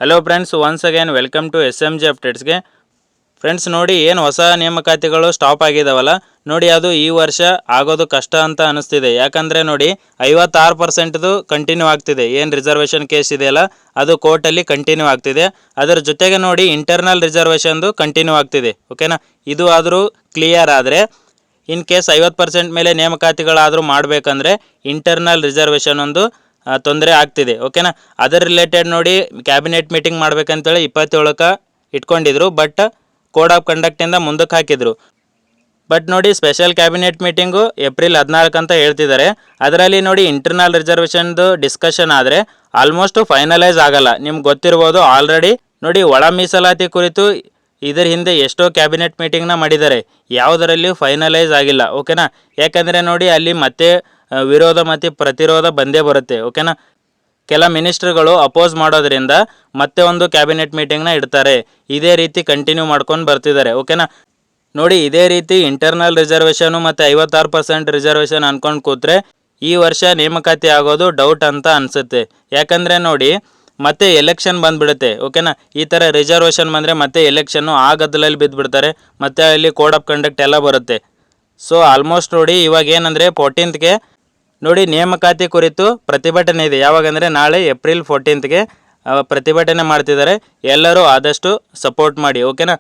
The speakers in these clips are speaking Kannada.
Hello friends, once again welcome to SMG ಅಪ್ಡೇಟ್ಸ್ಗೆ. ಫ್ರೆಂಡ್ಸ್ ನೋಡಿ, ಏನು ಹೊಸ ನೇಮಕಾತಿಗಳು ಸ್ಟಾಪ್ ಆಗಿದಾವಲ್ಲ ನೋಡಿ, ಅದು ಈ ವರ್ಷ ಆಗೋದು ಕಷ್ಟ ಅಂತ ಅನಿಸ್ತಿದೆ. ಯಾಕಂದರೆ ನೋಡಿ 56%ದು ಕಂಟಿನ್ಯೂ ಆಗ್ತಿದೆ. ಏನು ರಿಸರ್ವೇಷನ್ ಕೇಸ್ ಇದೆಯಲ್ಲ ಅದು ಕೋರ್ಟಲ್ಲಿ ಕಂಟಿನ್ಯೂ ಆಗ್ತಿದೆ. ಅದರ ಜೊತೆಗೆ ನೋಡಿ ಇಂಟರ್ನಲ್ ರಿಸರ್ವೇಷನ್ದು ಕಂಟಿನ್ಯೂ ಆಗ್ತಿದೆ. ಓಕೆನಾ, ಇದು ಆದರೂ ಕ್ಲಿಯರ್ ಆದರೆ ಇನ್ ಕೇಸ್ 50% ಮೇಲೆ ನೇಮಕಾತಿಗಳಾದರೂ ಮಾಡಬೇಕಂದ್ರೆ ಇಂಟರ್ನಲ್ ರಿಸರ್ವೇಷನ್ ಒಂದು ತೊಂದರೆ ಆಗ್ತಿದೆ. ಓಕೆನಾ, ಅದರ ರಿಲೇಟೆಡ್ ನೋಡಿ ಕ್ಯಾಬಿನೆಟ್ ಮೀಟಿಂಗ್ ಮಾಡ್ಬೇಕಂತೇಳಿ 27ಕ್ಕೆ ಇಟ್ಕೊಂಡಿದ್ರು. ಬಟ್ ಕೋಡ್ ಆಫ್ ಕಂಡಕ್ಟಿಂದ ಮುಂದಕ್ಕೆ ಹಾಕಿದ್ರು. ಬಟ್ ನೋಡಿ ಸ್ಪೆಷಲ್ ಕ್ಯಾಬಿನೆಟ್ ಮೀಟಿಂಗು ಏಪ್ರಿಲ್ 14 ಅಂತ ಹೇಳ್ತಿದ್ದಾರೆ. ಅದರಲ್ಲಿ ನೋಡಿ ಇಂಟರ್ನಲ್ ರಿಸರ್ವೇಷನ್ದು ಡಿಸ್ಕಷನ್ ಆದರೆ ಆಲ್ಮೋಸ್ಟ್ ಫೈನಲೈಸ್ ಆಗಲ್ಲ. ನಿಮ್ಗೆ ಗೊತ್ತಿರ್ಬೋದು, ಆಲ್ರೆಡಿ ನೋಡಿ ಒಳ ಮೀಸಲಾತಿ ಕುರಿತು ಇದರ ಹಿಂದೆ ಎಷ್ಟೋ ಕ್ಯಾಬಿನೆಟ್ ಮೀಟಿಂಗ್ನ ಮಾಡಿದ್ದಾರೆ, ಯಾವುದರಲ್ಲಿಯೂ ಫೈನಲೈಸ್ ಆಗಿಲ್ಲ. ಓಕೆನಾ, ಯಾಕಂದರೆ ನೋಡಿ ಅಲ್ಲಿ ಮತ್ತೆ ವಿರೋಧ ಮತ್ತು ಪ್ರತಿರೋಧ ಬಂದೇ ಬರುತ್ತೆ. ಓಕೆನಾ, ಕೆಲ ಮಿನಿಸ್ಟ್ರುಗಳು ಅಪೋಸ್ ಮಾಡೋದ್ರಿಂದ ಮತ್ತೆ ಒಂದು ಕ್ಯಾಬಿನೆಟ್ ಮೀಟಿಂಗ್ನ ಇಡ್ತಾರೆ. ಇದೇ ರೀತಿ ಕಂಟಿನ್ಯೂ ಮಾಡ್ಕೊಂಡು ಬರ್ತಿದ್ದಾರೆ. ಓಕೆನಾ, ನೋಡಿ ಇದೇ ರೀತಿ ಇಂಟರ್ನಲ್ ರಿಸರ್ವೇಷನು ಮತ್ತು 56% ರಿಸರ್ವೇಷನ್ ಅಂದ್ಕೊಂಡು ಕೂತ್ರೆ ಈ ವರ್ಷ ನೇಮಕಾತಿ ಆಗೋದು ಡೌಟ್ ಅಂತ ಅನಿಸುತ್ತೆ. ಯಾಕಂದರೆ ನೋಡಿ ಮತ್ತೆ ಎಲೆಕ್ಷನ್ ಬಂದುಬಿಡುತ್ತೆ. ಓಕೆನಾ, ಈ ಥರ ರಿಸರ್ವೇಷನ್ ಬಂದರೆ ಮತ್ತೆ ಎಲೆಕ್ಷನ್ನು ಆ ಗದ್ದಲಲ್ಲಿ ಬಿದ್ದುಬಿಡ್ತಾರೆ. ಮತ್ತು ಅಲ್ಲಿ ಕೋಡ್ ಆಫ್ ಕಂಡಕ್ಟ್ ಎಲ್ಲ ಬರುತ್ತೆ. ಸೊ ಆಲ್ಮೋಸ್ಟ್ ನೋಡಿ ಇವಾಗ ಏನಂದರೆ 14ಗೆ ನೋಡಿ ನೇಮಕಾತಿ ಕುರಿತು ಪ್ರತಿಭಟನೆ ಇದೆ. ಯಾವಾಗಂದರೆ ನಾಳೆ ಏಪ್ರಿಲ್ 14ಗೆ ಪ್ರತಿಭಟನೆ ಮಾಡ್ತಿದ್ದಾರೆ. ಎಲ್ಲರೂ ಆದಷ್ಟು ಸಪೋರ್ಟ್ ಮಾಡಿ. ಓಕೆನಾ,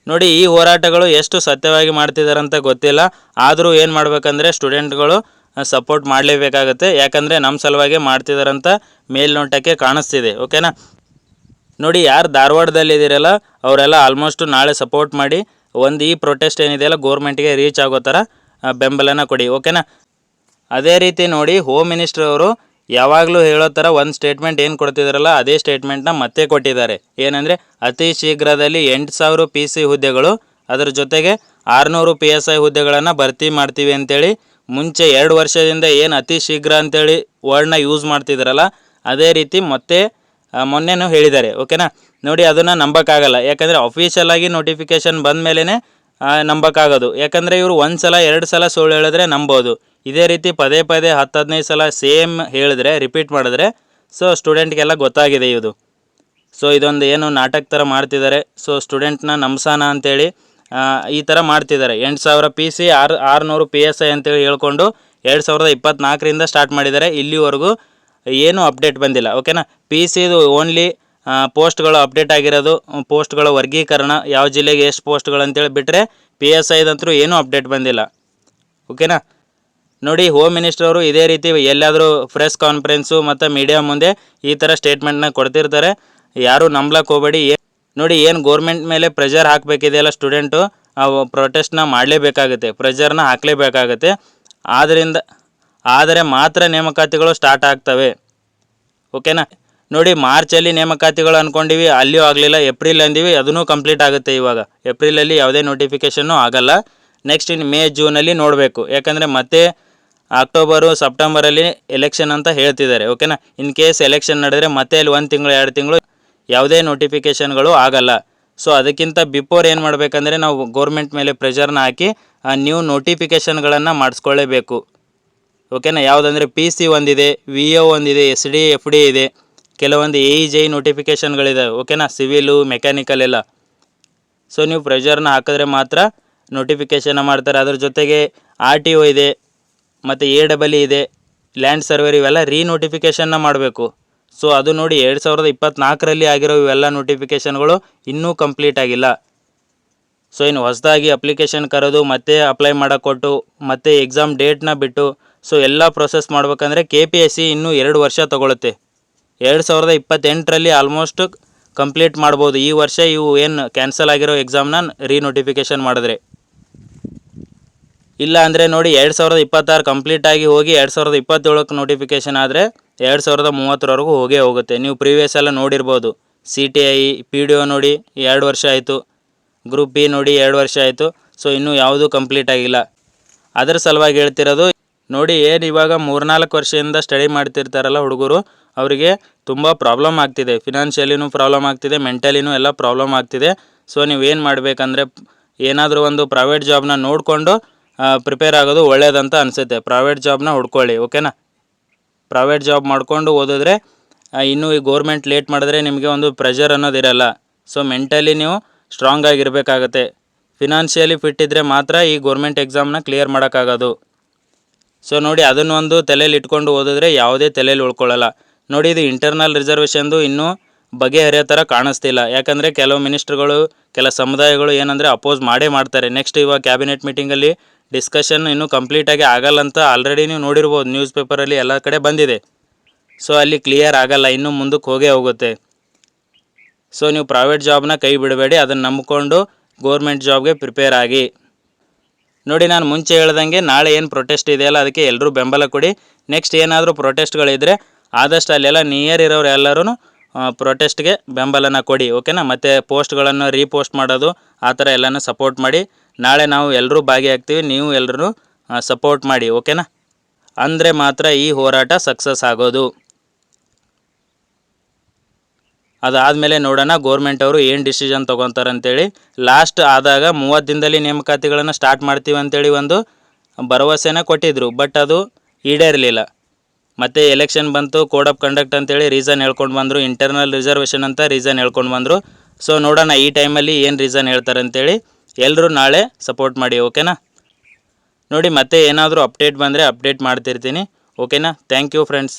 ನೋಡಿ ಈ ಹೋರಾಟಗಳು ಎಷ್ಟು ಸತ್ಯವಾಗಿ ಮಾಡ್ತಿದ್ದಾರೆ ಅಂತ ಗೊತ್ತಿಲ್ಲ. ಆದರೂ ಏನು ಮಾಡಬೇಕಂದ್ರೆ ಸ್ಟೂಡೆಂಟ್ಗಳು ಸಪೋರ್ಟ್ ಮಾಡಲೇಬೇಕಾಗತ್ತೆ. ಯಾಕಂದರೆ ನಮ್ಮ ಸಲುವಾಗಿ ಮಾಡ್ತಿದ್ದಾರಂತ ಮೇಲ್ನೋಟಕ್ಕೆ ಕಾಣಿಸ್ತಿದೆ. ಓಕೆನಾ, ನೋಡಿ ಯಾರು ಧಾರವಾಡದಲ್ಲಿದ್ದೀರಲ್ಲ ಅವರೆಲ್ಲ ಆಲ್ಮೋಸ್ಟ್ ನಾಳೆ ಸಪೋರ್ಟ್ ಮಾಡಿ ಒಂದು ಈ ಪ್ರೊಟೆಸ್ಟ್ ಏನಿದೆಯಲ್ಲ ಗೋರ್ಮೆಂಟ್ಗೆ ರೀಚ್ ಆಗೋ ಥರ ಬೆಂಬಲನ ಕೊಡಿ. ಓಕೆನಾ, ಅದೇ ರೀತಿ ನೋಡಿ ಹೋಮ್ ಮಿನಿಸ್ಟರ್ ಅವರು ಯಾವಾಗಲೂ ಹೇಳೋ ಥರ ಒಂದು ಸ್ಟೇಟ್ಮೆಂಟ್ ಏನು ಕೊಡ್ತಿದ್ದಾರಲ್ಲ ಅದೇ ಸ್ಟೇಟ್ಮೆಂಟ್ನ ಮತ್ತೆ ಕೊಟ್ಟಿದ್ದಾರೆ. ಏನಂದರೆ ಅತಿ ಶೀಘ್ರದಲ್ಲಿ 8,000 PC ಹುದ್ದೆಗಳು, ಅದರ ಜೊತೆಗೆ 600 PSI ಹುದ್ದೆಗಳನ್ನು ಭರ್ತಿ ಮಾಡ್ತೀವಿ ಅಂತೇಳಿ ಮುಂಚೆ 2 ವರ್ಷದಿಂದ ಏನು ಅತಿ ಶೀಘ್ರ ಅಂತೇಳಿ ವರ್ಡ್ನ ಯೂಸ್ ಮಾಡ್ತಿದ್ದಾರಲ್ಲ ಅದೇ ರೀತಿ ಮತ್ತೆ ಮೊನ್ನೆನೂ ಹೇಳಿದ್ದಾರೆ. ಓಕೆನಾ, ನೋಡಿ ಅದನ್ನು ನಂಬೋಕ್ಕಾಗಲ್ಲ. ಯಾಕಂದರೆ ಅಫಿಷಿಯಲ್ ಆಗಿ ನೋಟಿಫಿಕೇಷನ್ ಬಂದ ಮೇಲೇ ನಂಬೋಕ್ಕಾಗೋದು. ಯಾಕಂದರೆ ಇವರು 1 ಸಲ 2 ಸಲ ಸುಳ್ಳು ಹೇಳಿದ್ರೆ ನಂಬೋದು. ಇದೇ ರೀತಿ ಪದೇ 10-15 ಸಲ ಸೇಮ್ ಹೇಳಿದ್ರೆ ರಿಪೀಟ್ ಮಾಡಿದ್ರೆ ಸೊ ಸ್ಟೂಡೆಂಟ್ಗೆಲ್ಲ ಗೊತ್ತಾಗಿದೆ ಇದು. ಸೊ ಇದೊಂದು ಏನು ನಾಟಕ ಥರ ಮಾಡ್ತಿದ್ದಾರೆ. ಸೊ ಸ್ಟೂಡೆಂಟ್ನ ನಂಬ್ಸಾನ ಅಂತೇಳಿ ಈ ಥರ ಮಾಡ್ತಿದ್ದಾರೆ. 8,000 PC 600 PSI ಅಂತೇಳಿ ಹೇಳ್ಕೊಂಡು 2024ರಿಂದ ಸ್ಟಾರ್ಟ್ ಮಾಡಿದ್ದಾರೆ. ಇಲ್ಲಿವರೆಗೂ ಏನೂ ಅಪ್ಡೇಟ್ ಬಂದಿಲ್ಲ. ಓಕೆನಾ, PCದು ಓನ್ಲಿ ಪೋಸ್ಟ್ಗಳು ಅಪ್ಡೇಟ್ ಆಗಿರೋದು, ಪೋಸ್ಟ್ಗಳ ವರ್ಗೀಕರಣ, ಯಾವ ಜಿಲ್ಲೆಗೆ ಎಷ್ಟು ಪೋಸ್ಟ್ಗಳು ಅಂತೇಳಿ ಬಿಟ್ಟರೆ PSIದಂತರೂ ಏನೂ ಅಪ್ಡೇಟ್ ಬಂದಿಲ್ಲ. ಓಕೆನಾ, ನೋಡಿ ಹೋಮ್ ಮಿನಿಸ್ಟರ್ ಅವರು ಇದೇ ರೀತಿ ಎಲ್ಲಾದರೂ ಪ್ರೆಸ್ ಕಾನ್ಫರೆನ್ಸು ಮತ್ತು ಮೀಡಿಯಾ ಮುಂದೆ ಈ ಥರ ಸ್ಟೇಟ್ಮೆಂಟ್ನ ಕೊಡ್ತಿರ್ತಾರೆ. ಯಾರೂ ನಂಬ್ಲಕ್ಕೆ ಹೋಗಬೇಡಿ. ನೋಡಿ ಏನು ಗೋರ್ಮೆಂಟ್ ಮೇಲೆ ಪ್ರೆಷರ್ ಹಾಕಬೇಕಿದೆಯಲ್ಲ ಸ್ಟೂಡೆಂಟು ಪ್ರೊಟೆಸ್ಟ್ನ ಮಾಡಲೇಬೇಕಾಗುತ್ತೆ, ಪ್ರೆಷರ್ನ ಹಾಕಲೇಬೇಕಾಗತ್ತೆ. ಆದರೆ ಮಾತ್ರ ನೇಮಕಾತಿಗಳು ಸ್ಟಾರ್ಟ್ ಆಗ್ತವೆ. ಓಕೆನಾ, ನೋಡಿ ಮಾರ್ಚಲ್ಲಿ ನೇಮಕಾತಿಗಳು ಅಂದ್ಕೊಂಡಿವಿ, ಅಲ್ಲಿಯೂ ಆಗಲಿಲ್ಲ. ಏಪ್ರಿಲ್ ಅಂದಿವಿ, ಅದೂ ಕಂಪ್ಲೀಟ್ ಆಗುತ್ತೆ. ಇವಾಗ ಏಪ್ರಿಲಲ್ಲಿ ಯಾವುದೇ ನೋಟಿಫಿಕೇಷನ್ನು ಆಗಲ್ಲ. ನೆಕ್ಸ್ಟ್ ಇನ್ನು ಮೇ ಜೂನಲ್ಲಿ ನೋಡಬೇಕು. ಯಾಕಂದರೆ ಮತ್ತೆ ಅಕ್ಟೋಬರು ಸೆಪ್ಟೆಂಬರಲ್ಲಿ ಎಲೆಕ್ಷನ್ ಅಂತ ಹೇಳ್ತಿದ್ದಾರೆ. ಓಕೆನಾ, ಇನ್ ಕೇಸ್ ಎಲೆಕ್ಷನ್ ನಡೆದರೆ ಮತ್ತೆ ಅಲ್ಲಿ 1 ತಿಂಗಳು 2 ತಿಂಗಳು ಯಾವುದೇ ನೋಟಿಫಿಕೇಷನ್ಗಳು ಆಗಲ್ಲ. ಸೊ ಅದಕ್ಕಿಂತ ಬಿಫೋರ್ ಏನು ಮಾಡಬೇಕಂದ್ರೆ ನಾವು ಗೋರ್ಮೆಂಟ್ ಮೇಲೆ ಪ್ರೆಷರ್ನ ಹಾಕಿ ನ್ಯೂ ನೋಟಿಫಿಕೇಷನ್ಗಳನ್ನು ಮಾಡಿಸ್ಕೊಳ್ಳೇಬೇಕು. ಓಕೆನಾ, ಯಾವುದಂದರೆ PC ಒಂದಿದೆ, VO ಒಂದಿದೆ, SD FD ಇದೆ, ಕೆಲವೊಂದು AEJ ನೋಟಿಫಿಕೇಷನ್ಗಳಿದೆ. ಓಕೆನಾ, ಸಿವಿಲು ಮೆಕ್ಯಾನಿಕಲ್ ಎಲ್ಲ. ಸೊ ನೀವು ಪ್ರೆಷರ್ನ ಹಾಕಿದ್ರೆ ಮಾತ್ರ ನೋಟಿಫಿಕೇಷನ್ನ ಮಾಡ್ತಾರೆ. ಅದ್ರ ಜೊತೆಗೆ RTO ಇದೆ ಮತ್ತು AEE ಇದೆ, ಲ್ಯಾಂಡ್ ಸರ್ವೇರ್, ಇವೆಲ್ಲ ನೋಟಿಫಿಕೇಷನ್ನ ಮಾಡಬೇಕು. ಸೊ ಅದು ನೋಡಿ 2024ರಲ್ಲಿ ಆಗಿರೋ ಇವೆಲ್ಲ ನೋಟಿಫಿಕೇಷನ್ಗಳು ಇನ್ನೂ ಕಂಪ್ಲೀಟ್ ಆಗಿಲ್ಲ. ಸೊ ಇನ್ನು ಹೊಸದಾಗಿ ಅಪ್ಲಿಕೇಶನ್ ಕರೆದು ಮತ್ತೆ ಅಪ್ಲೈ ಮಾಡೋಕ್ಕೆ ಕೊಟ್ಟು ಮತ್ತೆ ಎಕ್ಸಾಮ್ ಡೇಟ್ನ ಬಿಟ್ಟು ಸೊ ಎಲ್ಲ ಪ್ರೊಸೆಸ್ ಮಾಡ್ಬೇಕಂದ್ರೆ KPSC ಇನ್ನೂ 2 ವರ್ಷ ತೊಗೊಳುತ್ತೆ. 2028ರಲ್ಲಿ ಆಲ್ಮೋಸ್ಟ್ ಕಂಪ್ಲೀಟ್ ಮಾಡ್ಬೋದು. ಈ ವರ್ಷ ಇವು ಏನು ಕ್ಯಾನ್ಸಲ್ ಆಗಿರೋ ಎಕ್ಸಾಮ್ನ ನೋಟಿಫಿಕೇಷನ್ ಮಾಡಿದ್ರೆ. ಇಲ್ಲ ಅಂದರೆ ನೋಡಿ 2026 ಕಂಪ್ಲೀಟ್ ಆಗಿ ಹೋಗಿ 2027ಕ್ಕೆ ನೋಟಿಫಿಕೇಷನ್ ಆದರೆ 2030ವರೆಗೂ ಹೋಗುತ್ತೆ. ನೀವು ಪ್ರೀವಿಯಸ್ ಎಲ್ಲ ನೋಡಿರ್ಬೋದು. CTI PDO ನೋಡಿ 2 ವರ್ಷ ಆಯಿತು, ಗ್ರೂಪ್ B ನೋಡಿ 2 ವರ್ಷ ಆಯಿತು. ಸೊ ಇನ್ನೂ ಯಾವುದೂ ಕಂಪ್ಲೀಟ್ ಆಗಿಲ್ಲ. ಅದರ ಸಲುವಾಗಿ ಹೇಳ್ತಿರೋದು. ನೋಡಿ ಏನು ಇವಾಗ 3-4 ವರ್ಷದಿಂದ ಸ್ಟಡಿ ಮಾಡ್ತಿರ್ತಾರಲ್ಲ ಹುಡುಗರು, ಅವರಿಗೆ ತುಂಬ ಪ್ರಾಬ್ಲಮ್ ಆಗ್ತಿದೆ. ಫಿನಾನ್ಷಿಯಲಿನೂ ಪ್ರಾಬ್ಲಮ್ ಆಗ್ತಿದೆ, ಮೆಂಟಲಿನೂ ಎಲ್ಲ ಪ್ರಾಬ್ಲಮ್ ಆಗ್ತಿದೆ. ಸೊ ನೀವೇನು ಮಾಡಬೇಕಂದ್ರೆ ಏನಾದರೂ ಒಂದು ಪ್ರೈವೇಟ್ ಜಾಬ್ನ ನೋಡಿಕೊಂಡು ಪ್ರಿಪೇರ್ ಆಗೋದು ಒಳ್ಳೇದಂತ ಅನಿಸುತ್ತೆ. ಪ್ರೈವೇಟ್ ಜಾಬ್ನ ಹುಡ್ಕೊಳ್ಳಿ. ಓಕೆನಾ, ಪ್ರೈವೇಟ್ ಜಾಬ್ ಮಾಡಿಕೊಂಡು ಓದಿದ್ರೆ ಇನ್ನೂ ಈ ಗೋರ್ಮೆಂಟ್ ಲೇಟ್ ಮಾಡಿದ್ರೆ ನಿಮಗೆ ಒಂದು ಪ್ರೆಷರ್ ಅನ್ನೋದಿರಲ್ಲ. ಸೊ ಮೆಂಟಲಿ ನೀವು ಸ್ಟ್ರಾಂಗ್ ಆಗಿರಬೇಕಾಗತ್ತೆ. ಫಿನಾನ್ಷಿಯಲಿ ಫಿಟ್ ಇದ್ದರೆ ಮಾತ್ರ ಈ ಗೋರ್ಮೆಂಟ್ ಎಕ್ಸಾಮ್ನ ಕ್ಲಿಯರ್ ಮಾಡೋಕ್ಕಾಗೋದು. ಸೊ ನೋಡಿ, ಅದನ್ನೊಂದು ತಲೆಯಲ್ಲಿ ಇಟ್ಕೊಂಡು ಓದಿದ್ರೆ ಯಾವುದೇ ತಲೆಯಲ್ಲಿ ಉಳ್ಕೊಳ್ಳಲ್ಲ. ನೋಡಿ, ಇದು ಇಂಟರ್ನಲ್ ರಿಸರ್ವೇಷನ್ದು ಇನ್ನೂ ಬಗೆಹರಿಯೋ ಥರ ಕಾಣಿಸ್ತಿಲ್ಲ. ಯಾಕಂದರೆ ಕೆಲವು ಮಿನಿಸ್ಟ್ರುಗಳು, ಕೆಲ ಸಮುದಾಯಗಳು ಏನಂದರೆ ಅಪೋಸ್ ಮಾಡೇ ಮಾಡ್ತಾರೆ. ನೆಕ್ಸ್ಟ್ ಇವಾಗ ಕ್ಯಾಬಿನೆಟ್ ಮೀಟಿಂಗಲ್ಲಿ ಡಿಸ್ಕಷನ್ ಇನ್ನೂ ಕಂಪ್ಲೀಟಾಗಿ ಆಗಲ್ಲ ಅಂತ ಆಲ್ರೆಡಿ ನೀವು ನೋಡಿರ್ಬೋದು, ನ್ಯೂಸ್ ಪೇಪರಲ್ಲಿ ಎಲ್ಲ ಕಡೆ ಬಂದಿದೆ. ಸೊ ಅಲ್ಲಿ ಕ್ಲಿಯರ್ ಆಗಲ್ಲ, ಇನ್ನೂ ಮುಂದಕ್ಕೆ ಹೋಗೇ ಹೋಗುತ್ತೆ. ಸೊ ನೀವು ಪ್ರೈವೇಟ್ ಜಾಬ್ನ ಕೈ ಬಿಡಬೇಡಿ, ಅದನ್ನು ನಂಬಿಕೊಂಡು ಗೋರ್ಮೆಂಟ್ ಜಾಬ್ಗೆ ಪ್ರಿಪೇರ್ ಆಗಿ. ನೋಡಿ, ನಾನು ಮುಂಚೆ ಹೇಳ್ದಂಗೆ ನಾಳೆ ಏನು ಪ್ರೊಟೆಸ್ಟ್ ಇದೆಯಲ್ಲ ಅದಕ್ಕೆ ಎಲ್ಲರೂ ಬೆಂಬಲ ಕೊಡಿ. ನೆಕ್ಸ್ಟ್ ಏನಾದರೂ ಪ್ರೊಟೆಸ್ಟ್ಗಳಿದ್ದರೆ ಆದಷ್ಟು ಅಲ್ಲೆಲ್ಲ ನಿಯರ್ ಇರೋರು ಎಲ್ಲರೂ ಪ್ರೊಟೆಸ್ಟ್ಗೆ ಬೆಂಬಲನ ಕೊಡಿ, ಓಕೆನಾ. ಮತ್ತು ಪೋಸ್ಟ್ಗಳನ್ನು ರೀಪೋಸ್ಟ್ ಮಾಡೋದು ಆ ಥರ ಎಲ್ಲನೂ ಸಪೋರ್ಟ್ ಮಾಡಿ. ನಾಳೆ ನಾವು ಎಲ್ಲರೂ ಭಾಗಿಯಾಗ್ತೀವಿ, ನೀವು ಎಲ್ಲರೂ ಸಪೋರ್ಟ್ ಮಾಡಿ, ಓಕೆನಾ. ಅಂದರೆ ಮಾತ್ರ ಈ ಹೋರಾಟ ಸಕ್ಸಸ್ ಆಗೋದು. ಅದಾದಮೇಲೆ ನೋಡೋಣ ಗೋರ್ಮೆಂಟ್ ಅವರು ಏನು ಡಿಸಿಷನ್ ತೊಗೊತಾರೆ ಅಂತೇಳಿ. ಲಾಸ್ಟ್ ಆದಾಗ 30 ದಿನದಲ್ಲಿ ನೇಮಕಾತಿಗಳನ್ನು ಸ್ಟಾರ್ಟ್ ಮಾಡ್ತೀವಿ ಅಂತೇಳಿ ಒಂದು ಭರವಸೆನ ಕೊಟ್ಟಿದ್ದರು, ಬಟ್ ಅದು ಈಡೇರಲಿಲ್ಲ. ಮತ್ತು ಎಲೆಕ್ಷನ್ ಬಂತು, ಕೋಡ್ ಆಫ್ ಕಂಡಕ್ಟ್ ಅಂತೇಳಿ ರೀಸನ್ ಹೇಳ್ಕೊಂಡು ಬಂದರು, ಇಂಟರ್ನಲ್ ರಿಸರ್ವೇಷನ್ ಅಂತ ರೀಸನ್ ಹೇಳ್ಕೊಂಡು ಬಂದರು. ಸೊ ನೋಡೋಣ ಈ ಟೈಮಲ್ಲಿ ಏನು ರೀಸನ್ ಹೇಳ್ತಾರೆ ಅಂತೇಳಿ. ಎಲ್ಲರೂ ನಾಳೆ ಸಪೋರ್ಟ್ ಮಾಡಿ, ಓಕೆನಾ. ನೋಡಿ, ಮತ್ತೆ ಏನಾದರೂ ಅಪ್ಡೇಟ್ ಬಂದರೆ ಅಪ್ಡೇಟ್ ಮಾಡ್ತಿರ್ತೀನಿ, ಓಕೆನಾ. Thank you friends.